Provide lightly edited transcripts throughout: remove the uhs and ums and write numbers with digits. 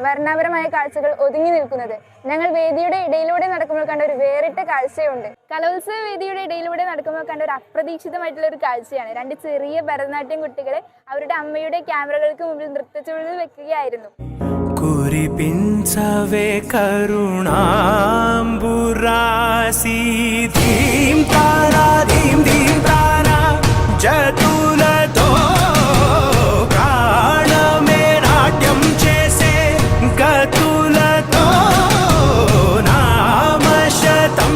വർണ്ണാഭരമായ കാഴ്ചകൾ ഒതുങ്ങി നിൽക്കുന്നത്. ഞങ്ങൾ വേദിയുടെ ഇടയിലൂടെ നടക്കുമ്പോൾ കണ്ട ഒരു വേറിട്ട കാഴ്ചയുണ്ട്. കലോത്സവ വേദിയുടെ ഇടയിലൂടെ നടക്കുമ്പോൾ കണ്ട ഒരു അപ്രതീക്ഷിതമായിട്ടുള്ള ഒരു കാഴ്ചയാണ്. രണ്ട് ചെറിയ ഭരതനാട്യം കുട്ടികളെ അവരുടെ അമ്മയുടെ ക്യാമറകൾക്ക് മുമ്പിൽ നൃത്തച്ചുവടിൽ വെക്കുകയായിരുന്നു. కురిపించవే కరుణాంబురాసి ధీం తారా ధీం ధీం తారా జతులతో ప్రాణమే నాట్యం చేసే గతులతో నామశతం.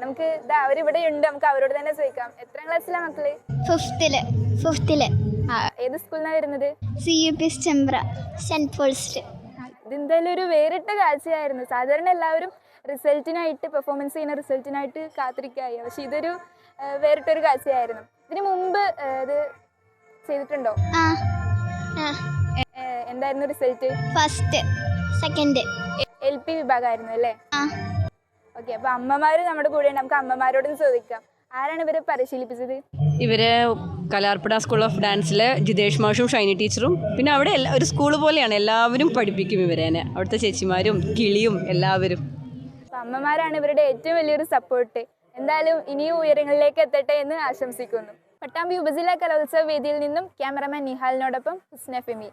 നമുക്ക് അവരിവിടെ ഉണ്ട്, നമുക്ക് അവരോട് തന്നെ ചോദിക്കാം. എത്രാം ക്ലാസ്സിലാണ് മക്കള്? ഫിഫ്തില്. ഏത് സ്കൂളിനാണ് വരുന്നത്? CUP ചെമ്പ്ര സെന്റ് പോൾസിൽ. ഇതെന്തായാലും ഒരു വേറിട്ട കാഴ്ചയായിരുന്നു. സാധാരണ എല്ലാവരും റിസൾട്ടിനായിട്ട് പെർഫോമൻസ് ചെയ്യുന്ന റിസൾട്ടിനായിട്ട് കാത്തിരിക്കുകയായി, പക്ഷെ ഇതൊരു വേറിട്ടൊരു കാഴ്ചയായിരുന്നു. ഇതിനു മുമ്പ് ഇത് ചെയ്തിട്ടുണ്ടോ? എന്തായിരുന്നു റിസൾട്ട്? First, second. LP വിഭാഗമായിരുന്നു അല്ലേ? ഓക്കെ, അപ്പൊ അമ്മമാര് നമ്മുടെ കൂടെ ഉണ്ട്. നമുക്ക് അമ്മമാരോടും ചോദിക്കാം, ആരാണ് ഇവരെ പരിശീലിപ്പിച്ചത്? ഇവരെ കലാർപ്പട സ്കൂൾ ഓഫ് ഡാൻസിലെ ജിതേഷ് മാഷും ഷൈനി ടീച്ചറും, പിന്നെ അവിടെ ഒരു സ്കൂൾ പോലെയാണ്, എല്ലാവരും പഠിപ്പിക്കും ഇവരെ. അവിടുത്തെ ചേച്ചിമാരും കിളിയും എല്ലാവരും. അമ്മമാരാണ് ഇവരുടെ ഏറ്റവും വലിയൊരു സപ്പോർട്ട്. എന്തായാലും ഇനിയും ഉയരങ്ങളിലേക്ക് എത്തട്ടെ എന്ന് ആശംസിക്കുന്നു. പട്ടാമ്പി ഉപജില്ലാ കലോത്സവ വേദിയിൽ നിന്നും ക്യാമറമാൻ നിഹാലിനോടൊപ്പം ഹുസ്ന ഫെമി.